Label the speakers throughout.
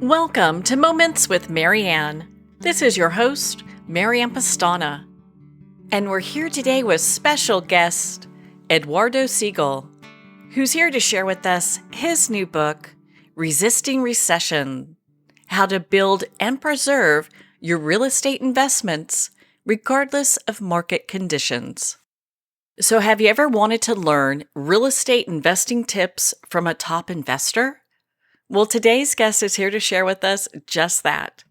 Speaker 1: Welcome to Moments with Marianne. This is your host, Marianne Pastana. And we're here today with special guest, Eduardo Sigal, who's here to share with us his new book, Resisting Recession: How to Build and Preserve Your Real Estate Investments Regardless of Market Conditions. So have you ever wanted to learn real estate investing tips from a top investor? Well, today's guest is here to share with us just that.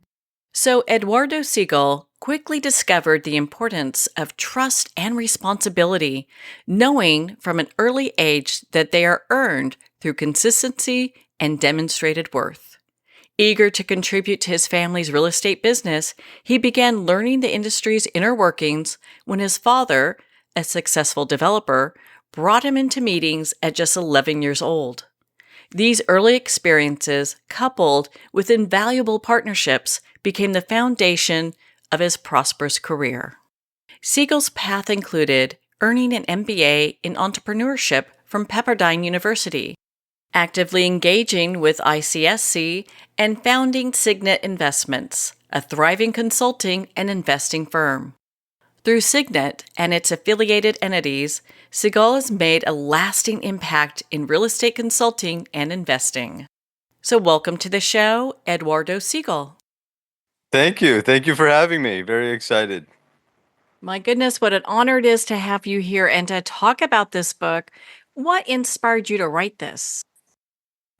Speaker 1: So, Eduardo Sigal quickly discovered the importance of trust and responsibility, knowing from an early age that they are earned through consistency and demonstrated worth. Eager to contribute to his family's real estate business, he began learning the industry's inner workings when his father, a successful developer, brought him into meetings at just 11 years old. These early experiences, coupled with invaluable partnerships, became the foundation of his prosperous career. Sigal's path included earning an MBA in entrepreneurship from Pepperdine University, actively engaging with ICSC, and founding Signet Investments, a thriving consulting and investing firm. Through Signet and its affiliated entities, Sigal has made a lasting impact in real estate consulting and investing. So welcome to the show, Eduardo Sigal.
Speaker 2: Thank you. Thank you for having me. Very excited.
Speaker 1: My goodness, what an honor it is to have you here and to talk about this book. What inspired you to write this?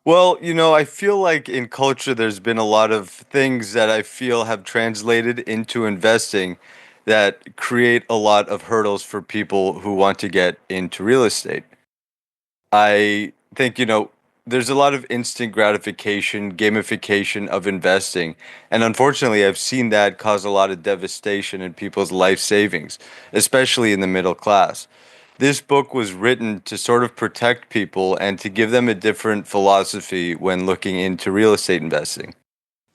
Speaker 2: Well, I feel like in culture, there's been a lot of things that I feel have translated into investing that create a lot of hurdles for people who want to get into real estate. I think, there's a lot of instant gratification, gamification of investing. And unfortunately, I've seen that cause a lot of devastation in people's life savings, especially in the middle class. This book was written to sort of protect people and to give them a different philosophy when looking into real estate investing.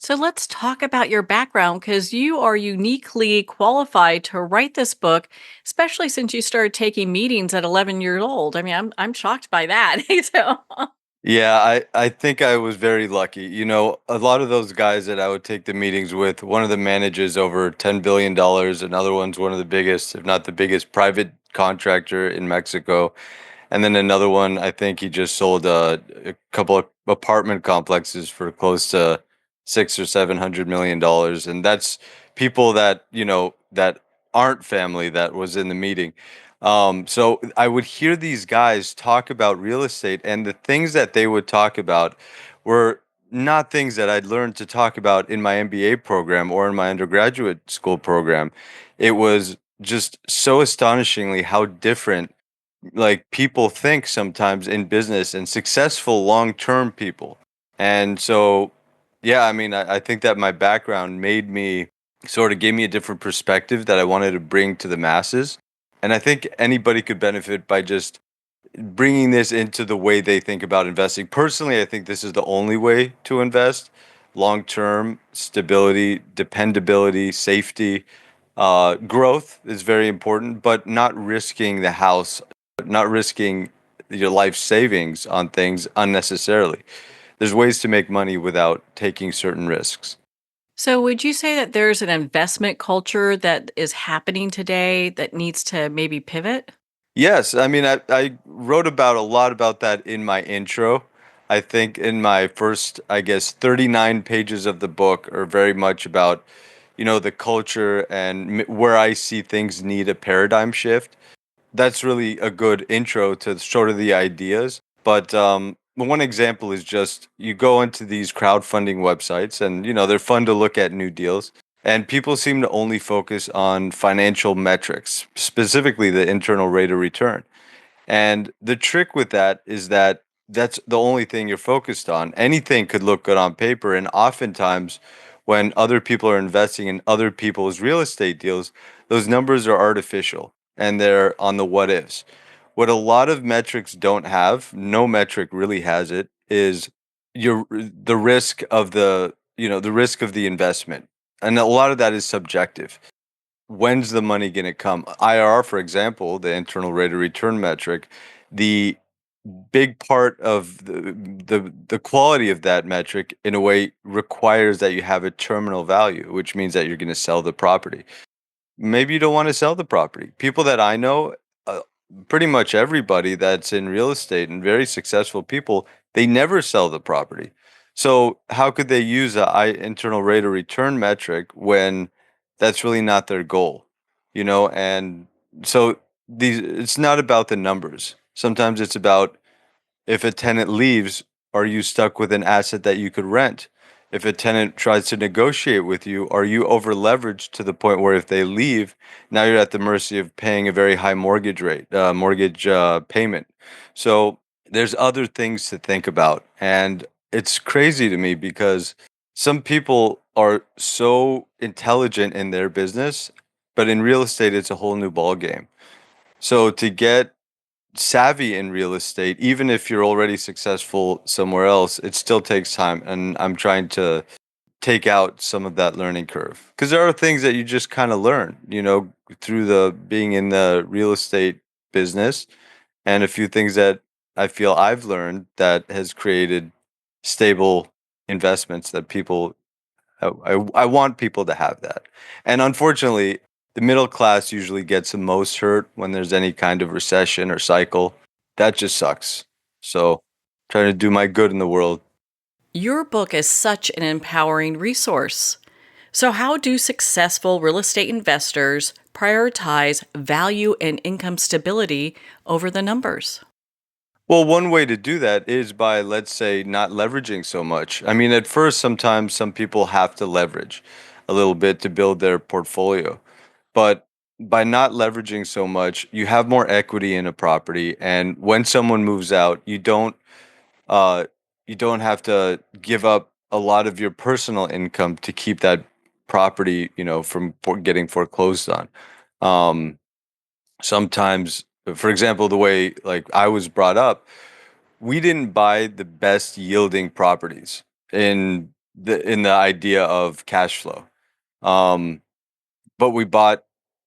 Speaker 1: So let's talk about your background because you are uniquely qualified to write this book, especially since you started taking meetings at 11 years old. I mean, I'm shocked by that. So,
Speaker 2: Yeah, I think I was very lucky. A lot of those guys that I would take the meetings with, one of them manages over $10 billion, another one's one of the biggest, if not the biggest, private contractor in Mexico. And then another one, I think he just sold a couple of apartment complexes for close to 600 or $700 million. And that's people that, that aren't family that was in the meeting. So I would hear these guys talk about real estate, and the things that they would talk about were not things that I'd learned to talk about in my MBA program or in my undergraduate school program. It was just so astonishingly how different like people think sometimes in business and successful long-term people. And so, yeah, I mean, I think that my background made me sort of gave me a different perspective that I wanted to bring to the masses. And I think anybody could benefit by just bringing this into the way they think about investing. Personally, I think this is the only way to invest. Long term stability, dependability, safety, growth is very important, but not risking the house, not risking your life savings on things unnecessarily. There's ways to make money without taking certain risks.
Speaker 1: so would you say that there's an investment culture that is happening today that needs to maybe pivot?
Speaker 2: Yes, I mean, I wrote about a lot about that in my intro. I think in my first, I guess, 39 pages of the book are very much about, the culture and where I see things need a paradigm shift. That's really a good intro to sort of the ideas. But one example is just you go into these crowdfunding websites, and they're fun to look at new deals. And people seem to only focus on financial metrics, specifically the internal rate of return. And the trick with that is that that's the only thing you're focused on. Anything could look good on paper. And oftentimes, when other people are investing in other people's real estate deals, those numbers are artificial and they're on the what ifs. What a lot of metrics don't have, no metric really has it, is the risk of the risk of the investment. And a lot of that is subjective. When's the money going to come? IRR, for example, the internal rate of return metric, the big part of the quality of that metric in a way requires that you have a terminal value, which means that you're going to sell the property. Maybe you don't want to sell the property. People that I know, uh, pretty much everybody that's in real estate and very successful people, they never sell the property. So how could they use a internal rate of return metric when that's really not their goal? And so it's not about the numbers. Sometimes it's about, if a tenant leaves, are you stuck with an asset that you could rent? If a tenant tries to negotiate with you, are you over leveraged to the point where if they leave, now you're at the mercy of paying a very high mortgage payment? So there's other things to think about. And it's crazy to me because some people are so intelligent in their business, but in real estate, it's a whole new ball game. So to get savvy in real estate, even if you're already successful somewhere else, it still takes time. And I'm trying to take out some of that learning curve because there are things that you just kind of learn, through the being in the real estate business, and a few things that I feel I've learned that has created stable investments that people I want people to have that. And unfortunately, the middle class usually gets the most hurt when there's any kind of recession or cycle. That just sucks. So, trying to do my good in the world.
Speaker 1: Your book is such an empowering resource. So, how do successful real estate investors prioritize value and income stability over the numbers?
Speaker 2: Well, one way to do that is by, let's say, not leveraging so much. I mean, at first, sometimes some people have to leverage a little bit to build their portfolio. But by not leveraging so much, you have more equity in a property. And when someone moves out, uh, you don't have to give up a lot of your personal income to keep that property, from getting foreclosed on. Um, Sometimes, for example, the way like I was brought up, we didn't buy the best yielding properties in the idea of cash flow. Um, but we bought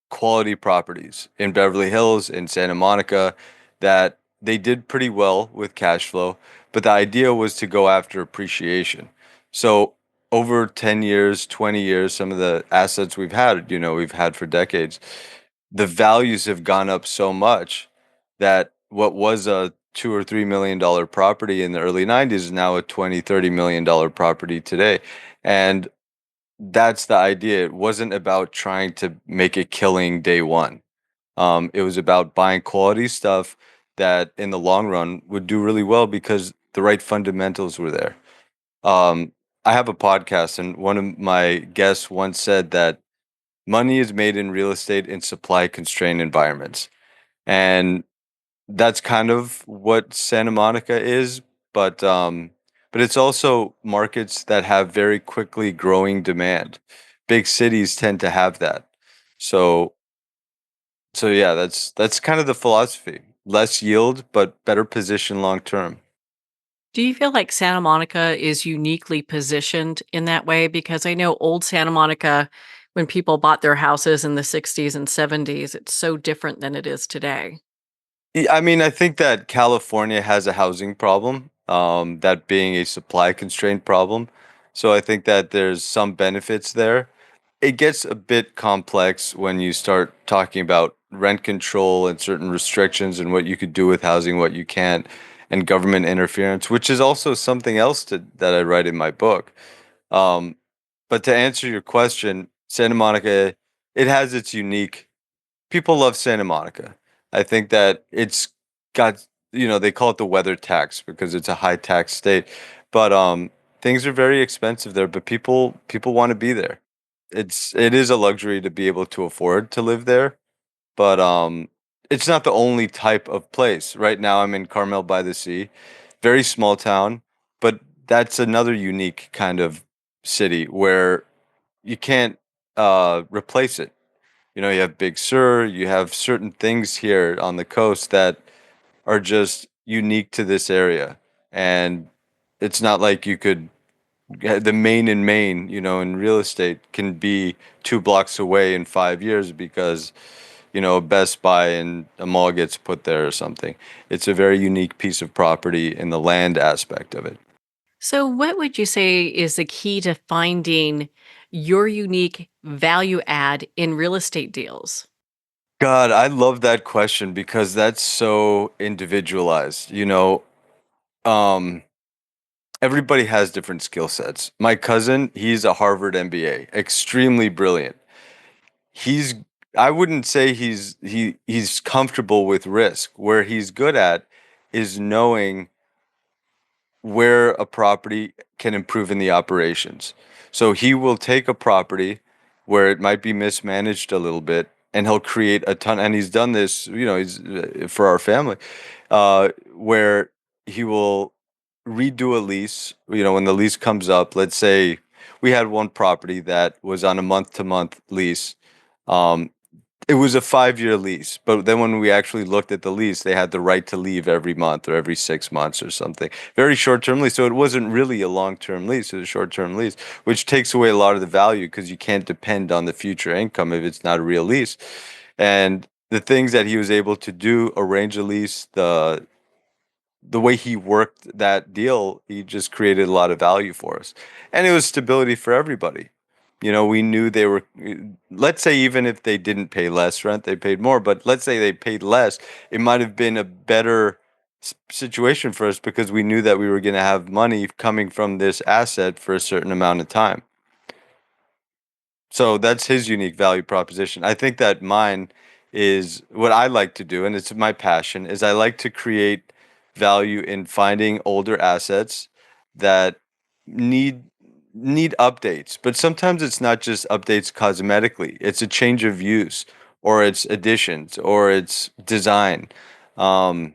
Speaker 2: quality properties in Beverly Hills, in Santa Monica, that they did pretty well with cash flow. But the idea was to go after appreciation. So over 10 years, 20 years, some of the assets we've had for decades, the values have gone up so much that what was a $2 or $3 million property in the early 90s is now a 20, $30 million property today. And that's the idea. It wasn't about trying to make a killing day one. It was about buying quality stuff that in the long run would do really well because the right fundamentals were there. Um, I have a podcast, and one of my guests once said that money is made in real estate in supply constrained environments. And that's kind of what Santa Monica is, but it's also markets that have very quickly growing demand. Big cities tend to have that. So so yeah, that's kind of the philosophy. Less yield, but better position long term.
Speaker 1: Do you feel like Santa Monica is uniquely positioned in that way? Because I know old Santa Monica, when people bought their houses in the 60s and 70s, it's so different than it is today.
Speaker 2: I mean, I think that California has a housing problem, that being a supply constraint problem. So I think that there's some benefits there. It gets a bit complex when you start talking about rent control and certain restrictions and what you could do with housing, what you can't, and government interference, which is also something else that I write in my book. Um, but to answer your question, Santa Monica, it has its unique. People love Santa Monica. I think that it's got, they call it the weather tax because it's a high tax state, but things are very expensive there, but people want to be there. It is a luxury to be able to afford to live there, but it's not the only type of place. Right now I'm in Carmel by the Sea, very small town, but that's another unique kind of city where you can't replace it. You have Big Sur, you have certain things here on the coast that are just unique to this area. And it's not like you could the main in Maine, in real estate can be 2 blocks away in 5 years because a Best Buy and a mall gets put there or something. It's a very unique piece of property in the land aspect of it.
Speaker 1: So, what would you say is the key to finding your unique value add in real estate deals?
Speaker 2: God, I love that question because that's so individualized. Um, everybody has different skill sets. My cousin, he's a Harvard MBA, extremely brilliant. He's I wouldn't say he's comfortable with risk. Where he's good at is knowing where a property can improve in the operations. So he will take a property where it might be mismanaged a little bit, and he'll create a ton. And he's done this, he's for our family, where he will redo a lease. When the lease comes up, let's say we had one property that was on a month-to-month lease. Um, it was a 5-year lease, but then when we actually looked at the lease, they had the right to leave every month or every 6 months or something. Very short-term lease. So it wasn't really a long-term lease. It was a short-term lease, which takes away a lot of the value because you can't depend on the future income if it's not a real lease. And the things that he was able to do, arrange a lease, the way he worked that deal, he just created a lot of value for us. And it was stability for everybody. We knew they were, let's say, even if they didn't pay less rent, they paid more. But let's say they paid less, it might have been a better situation for us because we knew that we were going to have money coming from this asset for a certain amount of time. So that's his unique value proposition. I think that mine is what I like to do, and it's my passion, is I like to create value in finding older assets that need need updates. But sometimes it's not just updates cosmetically. It's a change of use, or it's additions, or it's design. Um,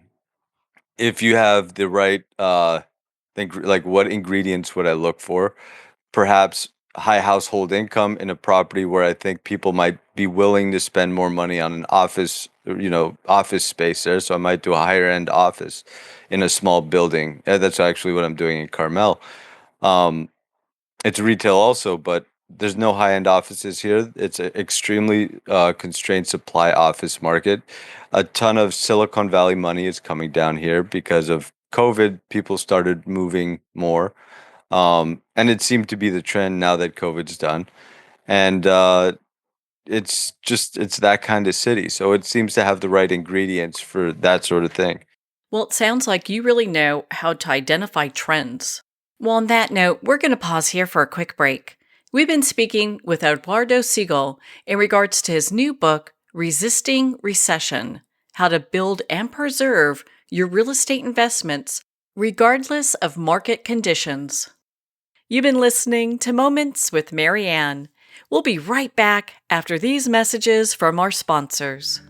Speaker 2: if you have the right think like what ingredients would I look for? Perhaps high household income in a property where I think people might be willing to spend more money on an office space there. So I might do a higher end office in a small building. That's actually what I'm doing in Carmel. Um, it's retail also, but there's no high end offices here. It's an extremely constrained supply office market. A ton of Silicon Valley money is coming down here because of COVID. People started moving more. And it seemed to be the trend now that COVID's done. And it's that kind of city. So it seems to have the right ingredients for that sort of thing.
Speaker 1: Well, it sounds like you really know how to identify trends. Well, on that note, we're going to pause here for a quick break. We've been speaking with Eduardo Sigal in regards to his new book, Resisting Recession: How to Build and Preserve Your Real Estate Investments Regardless of Market Conditions. You've been listening to Moments with Mary Ann. We'll be right back after these messages from our sponsors.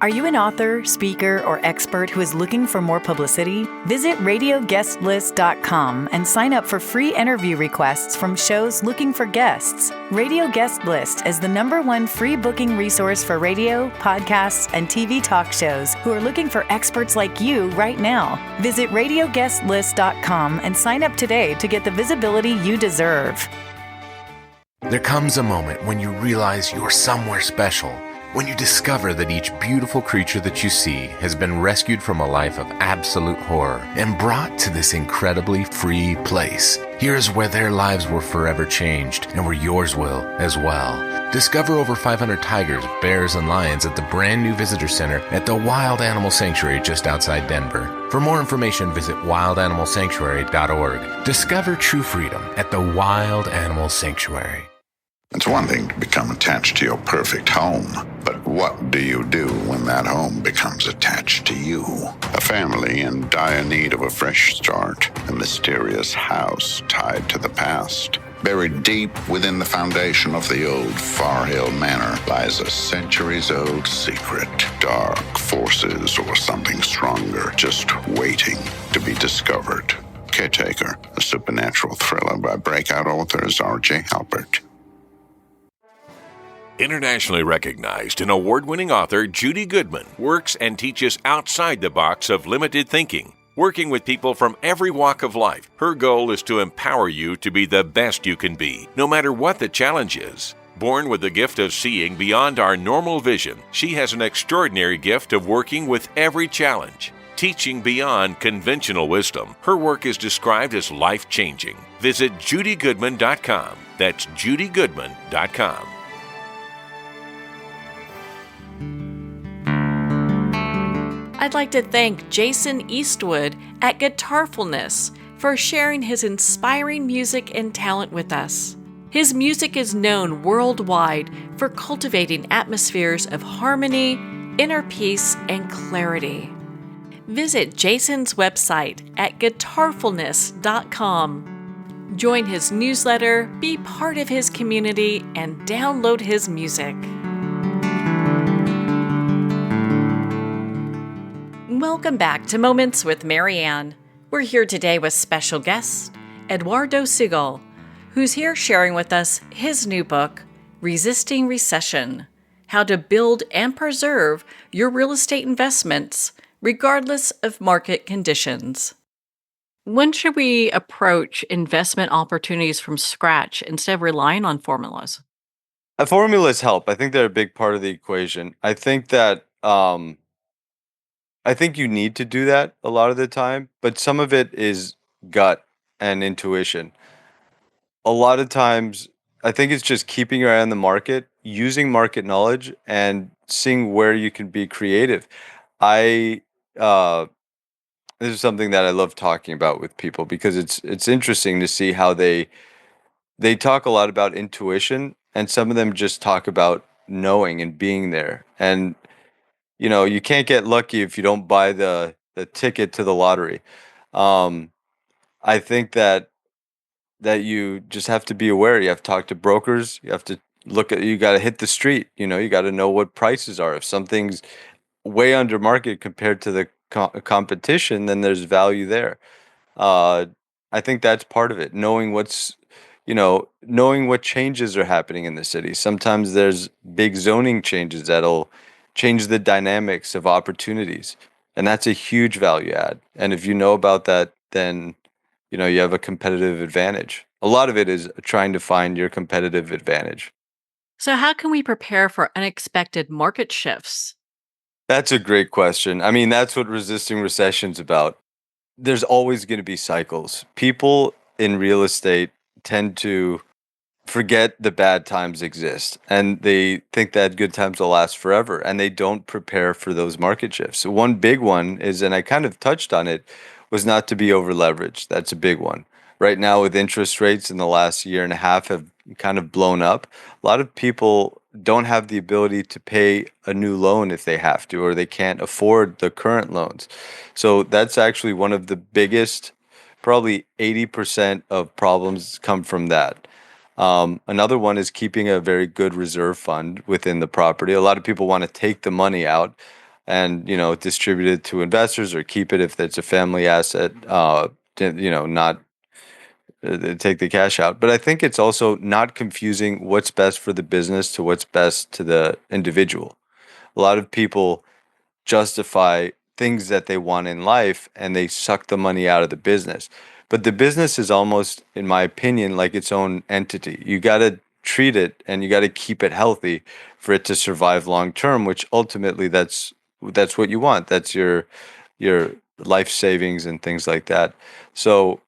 Speaker 3: Are you an author, speaker, or expert who is looking for more publicity? Visit radioguestlist.com and sign up for free interview requests from shows looking for guests. Radio Guest List is the #1 free booking resource for radio, podcasts, and TV talk shows who are looking for experts like you right now. Visit radioguestlist.com and sign up today to get the visibility you deserve.
Speaker 4: There comes a moment when you realize you're somewhere special. When you discover that each beautiful creature that you see has been rescued from a life of absolute horror and brought to this incredibly free place. Here's where their lives were forever changed and where yours will as well. Discover over 500 tigers, bears, and lions at the brand new visitor center at the Wild Animal Sanctuary just outside Denver. For more information, visit wildanimalsanctuary.org. Discover true freedom at the Wild Animal Sanctuary.
Speaker 5: It's one thing to become attached to your perfect home, but what do you do when that home becomes attached to you? A family in dire need of a fresh start, a mysterious house tied to the past. Buried deep within the foundation of the old Far Hill Manor lies a centuries-old secret. Dark forces or something stronger just waiting to be discovered. Caretaker, a supernatural thriller by breakout authors R.J. Halpert.
Speaker 6: Internationally recognized and award-winning author Judy Goodman works and teaches outside the box of limited thinking. Working with people from every walk of life, her goal is to empower you to be the best you can be, no matter what the challenge is. Born with the gift of seeing beyond our normal vision, she has an extraordinary gift of working with every challenge. Teaching beyond conventional wisdom, her work is described as life-changing. Visit judygoodman.com. That's judygoodman.com.
Speaker 1: I'd like to thank Jason Eastwood at Guitarfulness for sharing his inspiring music and talent with us. His music is known worldwide for cultivating atmospheres of harmony, inner peace, and clarity. Visit Jason's website at guitarfulness.com. Join his newsletter, be part of his community, and download his music. Welcome back to Moments with Marianne. We're here today with special guest, Eduardo Sigal, who's here sharing with us his new book, Resisting Recession: How to Build and Preserve Your Real Estate Investments, Regardless of Market Conditions. When should we approach investment opportunities from scratch instead of relying on formulas?
Speaker 2: Formulas help. I think they're a big part of the equation. I think you need to do that a lot of the time, but some of it is gut and intuition. A lot of times, I think it's just keeping your eye on the market, using market knowledge, and seeing where you can be creative. I uh, This is something that I love talking about with people because it's interesting to see how they talk a lot about intuition, and some of them just talk about knowing and being there. And you can't get lucky if you don't buy the ticket to the lottery. Um, I think that you just have to be aware. You have to talk to brokers. You have to you got to hit the street. You got to know what prices are. If something's way under market compared to the competition, then there's value there. Uh, I think that's part of it. Knowing what changes are happening in the city. Sometimes there's big zoning changes that'll change the dynamics of opportunities, and that's a huge value add. And if you know about that, then you have a competitive advantage. A lot of it is trying to find your competitive advantage.
Speaker 1: So, how can we prepare for unexpected market shifts?
Speaker 2: That's a great question. I mean, that's what resisting recession's about. There's always going to be cycles. People in real estate tend to forget the bad times exist, and they think that good times will last forever, and they don't prepare for those market shifts. So one big one is, and I kind of touched on it, was not to be over leveraged. That's a big one. Right now, with interest rates in the last year and a half have kind of blown up, a lot of people don't have the ability to pay a new loan if they have to, or they can't afford the current loans. So that's actually one of the biggest, probably 80% of problems come from that. Another one is keeping a very good reserve fund within the property. A lot of people want to take the money out and distribute it to investors or keep it if it's a family asset. Not take the cash out. But I think it's also not confusing what's best for the business to what's best to the individual. A lot of people justify things that they want in life and they suck the money out of the business. But the business is almost, in my opinion, like its own entity. You got to treat it and you got to keep it healthy for it to survive long term, which ultimately that's what you want. That's your life savings and things like that. So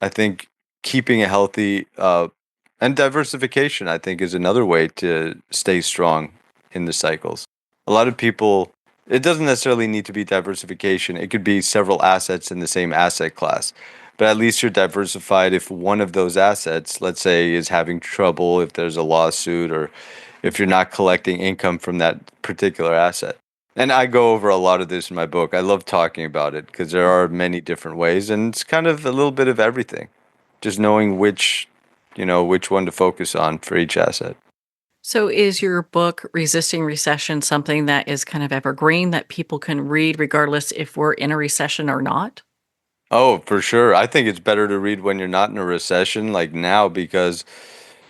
Speaker 2: I think keeping a healthy and diversification, I think, is another way to stay strong in the cycles. A lot of people, it doesn't necessarily need to be diversification. It could be several assets in the same asset class. But at least you're diversified if one of those assets, let's say, is having trouble, if there's a lawsuit, or if you're not collecting income from that particular asset. And I go over a lot of this in my book. I love talking about it because there are many different ways, and it's kind of a little bit of everything. Just knowing which one to focus on for each asset.
Speaker 1: So, is your book, Resisting Recession, something that is kind of evergreen that people can read regardless if we're in a recession or not?
Speaker 2: Oh, for sure. I think it's better to read when you're not in a recession, like now, because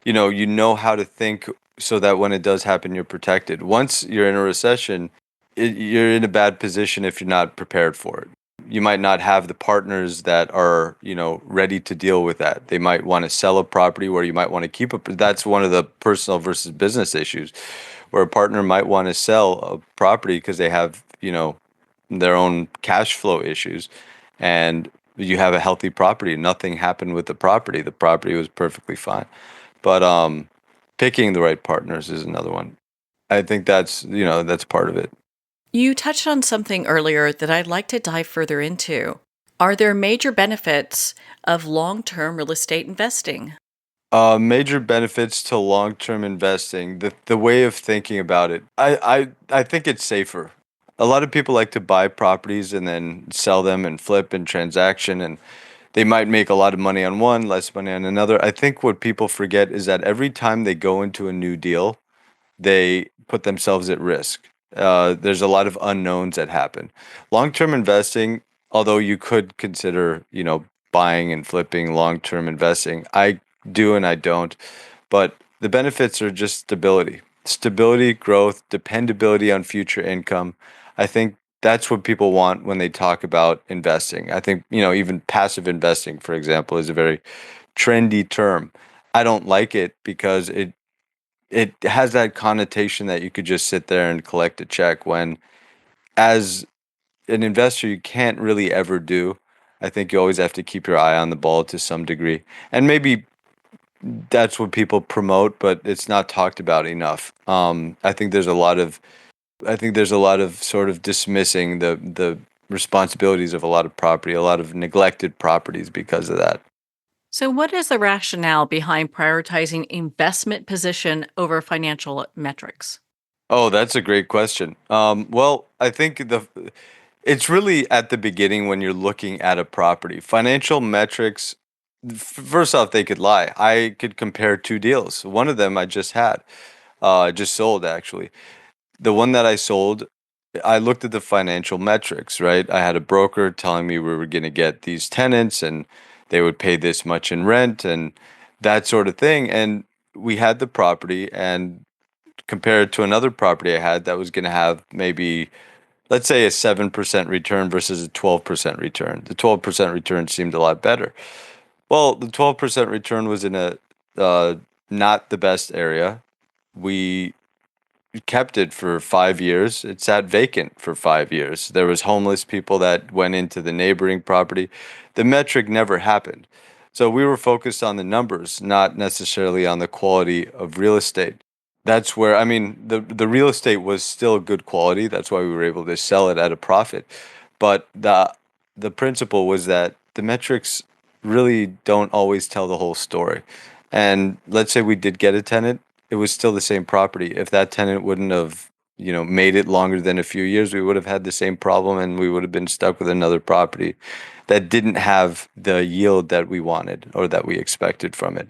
Speaker 2: you know how to think so that when it does happen, you're protected. Once you're in a recession, you're in a bad position if you're not prepared for it. you might not have the partners that are, ready to deal with that. They might want to sell a property where you might want to keep it. That's one of the personal versus business issues, where a partner might want to sell a property because they have, their own cash flow issues, and you have a healthy property. Nothing happened with the property. The property was perfectly fine. But picking the right partners is another one. I think that's part of it.
Speaker 1: You touched on something earlier that I'd like to dive further into. Are there major benefits of long-term real estate investing?
Speaker 2: Major benefits to long-term investing. The way of thinking about it, I think it's safer. A lot of people like to buy properties and then sell them and flip and transaction, and they might make a lot of money on one, less money on another. I think what people forget is that every time they go into a new deal, they put themselves at risk. There's a lot of unknowns that happen. Long-term investing, although you could consider, buying and flipping long-term investing, I do and I don't. But the benefits are just stability, growth, dependability on future income. I think that's what people want when they talk about investing. I think, even passive investing, for example, is a very trendy term. I don't like it because it has that connotation that you could just sit there and collect a check, when as an investor you can't really ever do. I think you always have to keep your eye on the ball to some degree. And maybe that's what people promote, but it's not talked about enough. I think there's a lot of sort of dismissing the responsibilities of a lot of property, a lot of neglected properties because of that.
Speaker 1: So, what is the rationale behind prioritizing investment position over financial metrics?
Speaker 2: Oh, that's a great question. Well, I think it's really at the beginning when you're looking at a property. Financial metrics, first off, they could lie. I could compare two deals. One of them I just had, I just sold actually. The one that I sold, I looked at the financial metrics, right? I had a broker telling me we were going to get these tenants and they would pay this much in rent and that sort of thing. And we had the property, and compared to another property I had that was going to have maybe, let's say, a 7% return versus a 12% return. The 12% return seemed a lot better. Well, the 12% return was in a not the best area. We kept it for 5 years. It sat vacant for 5 years. There was homeless people that went into the neighboring property. The metric never happened. So we were focused on the numbers, not necessarily on the quality of real estate. That's where, I mean, the real estate was still good quality. That's why we were able to sell it at a profit. But the principle was that the metrics really don't always tell the whole story. And let's say we did get a tenant, it was still the same property. If that tenant wouldn't have, made it longer than a few years, we would have had the same problem and we would have been stuck with another property that didn't have the yield that we wanted or that we expected from it,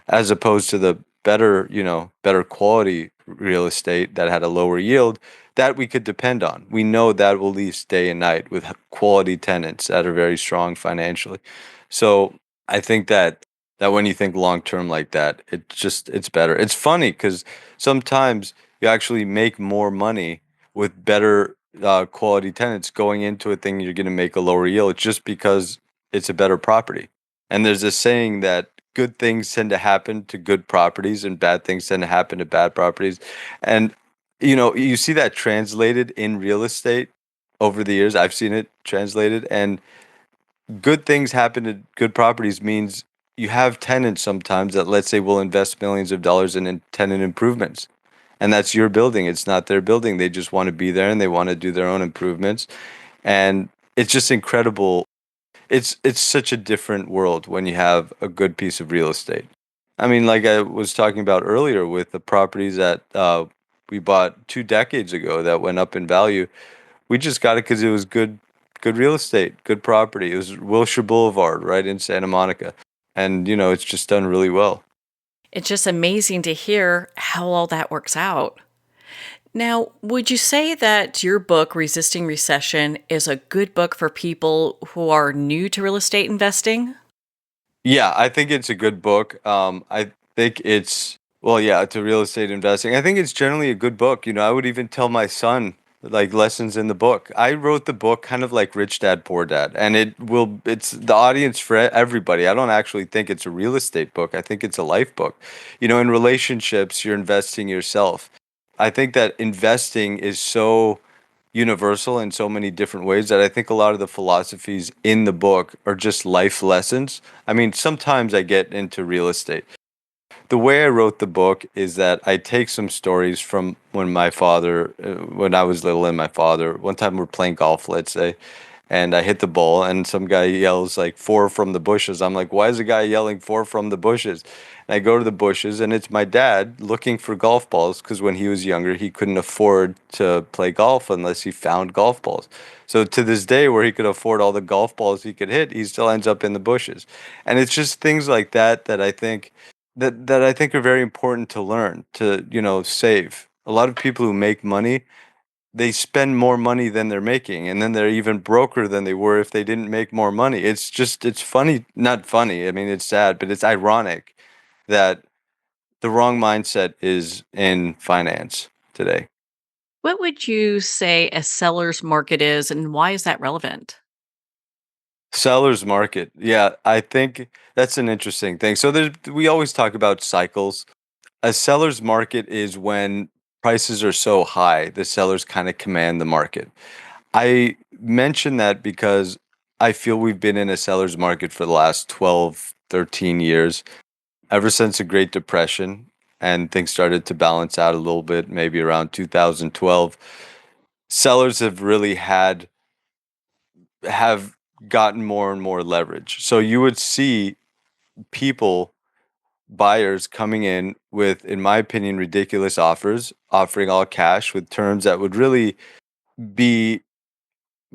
Speaker 2: as opposed to the better quality real estate that had a lower yield that we could depend on. We know that will lease day and night with quality tenants that are very strong financially. So I think that when you think long term like that, it's better. It's funny because sometimes you actually make more money with better quality tenants going into a thing you're going to make a lower yield just because it's a better property. And there's a saying that good things tend to happen to good properties and bad things tend to happen to bad properties. And you see that translated in real estate over the years. I've seen it translated, and good things happen to good properties means you have tenants sometimes that, let's say, will invest millions of dollars in tenant improvements. And that's your building. It's not their building. They just want to be there and they want to do their own improvements. And it's just incredible. It's such a different world when you have a good piece of real estate. I mean, like I was talking about earlier with the properties that we bought 2 decades ago that went up in value. We just got it because it was good real estate, good property. It was Wilshire Boulevard, right in Santa Monica. And, it's just done really well.
Speaker 1: It's just amazing to hear how all that works out. Now, would you say that your book, Resisting Recession, is a good book for people who are new to real estate investing?
Speaker 2: Yeah, I think it's a good book. I think it's, well, yeah, to real estate investing. I think it's generally a good book. I would even tell my son, like lessons in the book. I wrote the book kind of like Rich Dad Poor Dad, and it's the audience for everybody. I don't actually think it's a real estate book. I think it's a life book. In relationships, you're investing yourself. I think that investing is so universal in so many different ways that I think a lot of the philosophies in the book are just life lessons. I mean, sometimes I get into real estate. The way I wrote the book is that I take some stories from when I was little, and my father, one time we're playing golf, let's say, and I hit the ball, and some guy yells like four from the bushes. I'm like, why is a guy yelling four from the bushes? And I go to the bushes, and it's my dad looking for golf balls because when he was younger, he couldn't afford to play golf unless he found golf balls. So to this day, where he could afford all the golf balls he could hit, he still ends up in the bushes. And it's just things like that that I think are very important to learn to, save. A lot of people who make money, they spend more money than they're making, and then they're even broker than they were if they didn't make more money. It's funny, not funny. I mean, it's sad, but it's ironic that the wrong mindset is in finance today.
Speaker 1: What would you say a seller's market is, and why is that relevant?
Speaker 2: Seller's market. Yeah, I think that's an interesting thing. So we always talk about cycles. A seller's market is when prices are so high, the sellers kind of command the market. I mention that because I feel we've been in a seller's market for the last 12, 13 years, ever since the Great Depression, and things started to balance out a little bit, maybe around 2012. Sellers have really have gotten more and more leverage. So you would see people, buyers coming in with, in my opinion, ridiculous offers, offering all cash with terms that would really be,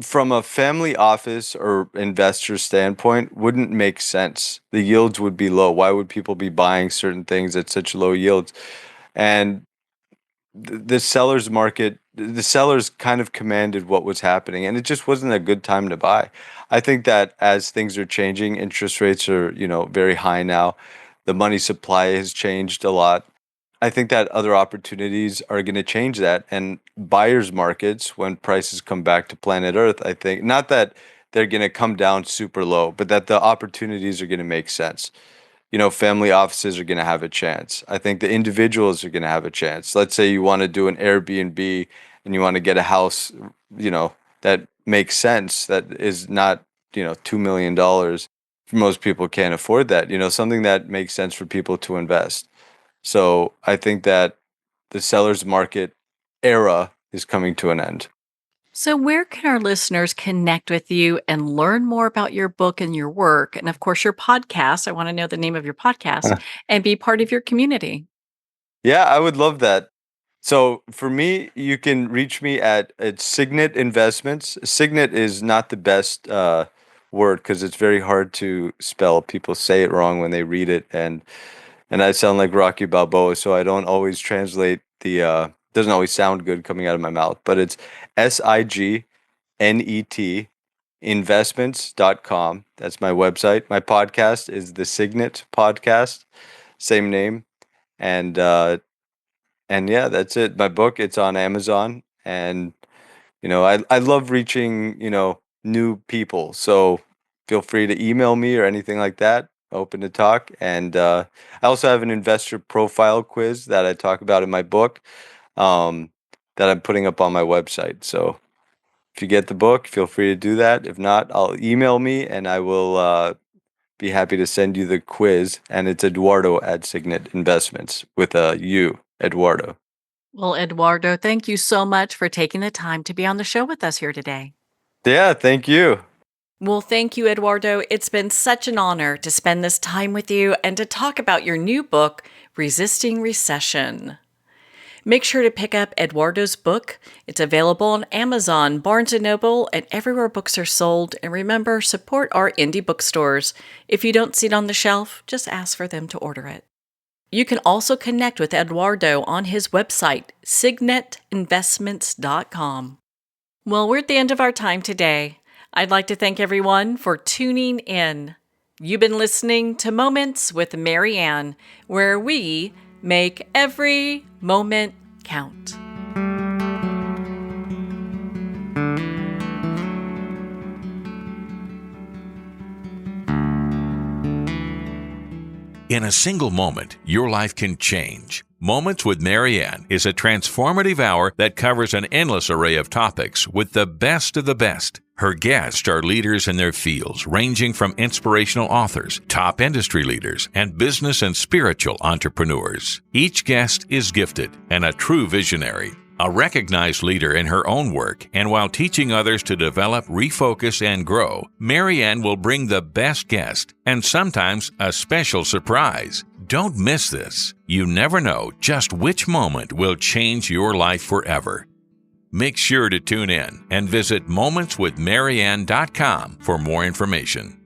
Speaker 2: from a family office or investor standpoint, wouldn't make sense. The yields would be low. Why would people be buying certain things at such low yields? And the seller's market, the sellers kind of commanded what was happening, and it just wasn't a good time to buy. I think that as things are changing, interest rates are, very high now. The money supply has changed a lot. I think that other opportunities are going to change that. And buyers markets, when prices come back to planet Earth, I think not that they're going to come down super low, but that the opportunities are going to make sense. Family offices are going to have a chance. I think the individuals are going to have a chance. Let's say you want to do an Airbnb and you want to get a house, that makes sense, that is not, $2 million. Most people can't afford that, something that makes sense for people to invest. So I think that the seller's market era is coming to an end.
Speaker 1: So, where can our listeners connect with you and learn more about your book and your work? And of course, your podcast. I want to know the name of your podcast and be part of your community.
Speaker 2: Yeah, I would love that. So for me, you can reach me at Signet Investments. Signet is not the best word because it's very hard to spell. People say it wrong when they read it, and I sound like Rocky Balboa, so I don't always translate the doesn't always sound good coming out of my mouth. But it's SIGNET investments.com. That's my website. My podcast is the Signet Podcast, same name. And yeah, that's it. My book, it's on Amazon, and I love reaching, new people. So feel free to email me or anything like that. Open to talk. And I also have an investor profile quiz that I talk about in my book, um, that I'm putting up on my website. So if you get the book, feel free to do that. If not, I'll email me and I will be happy to send you the quiz. And it's Eduardo at Signet Investments with a U, Eduardo.
Speaker 1: Well, Eduardo, thank you so much for taking the time to be on the show with us here today.
Speaker 2: Yeah, thank you.
Speaker 1: Well, thank you, Eduardo. It's been such an honor to spend this time with you and to talk about your new book, Resisting Recession. Make sure to pick up Eduardo's book. It's available on Amazon, Barnes & Noble, and everywhere books are sold. And remember, support our indie bookstores. If you don't see it on the shelf, just ask for them to order it. You can also connect with Eduardo on his website, signetinvestments.com. Well, we're at the end of our time today. I'd like to thank everyone for tuning in. You've been listening to Moments with Mary Ann, where we make every moment count.
Speaker 6: In a single moment, your life can change. Moments with Marianne is a transformative hour that covers an endless array of topics with the best of the best. Her guests are leaders in their fields, ranging from inspirational authors, top industry leaders, and business and spiritual entrepreneurs. Each guest is gifted and a true visionary, a recognized leader in her own work, and while teaching others to develop, refocus, and grow, Marianne will bring the best guest and sometimes a special surprise. Don't miss this. You never know just which moment will change your life forever. Make sure to tune in and visit momentswithmarianne.com for more information.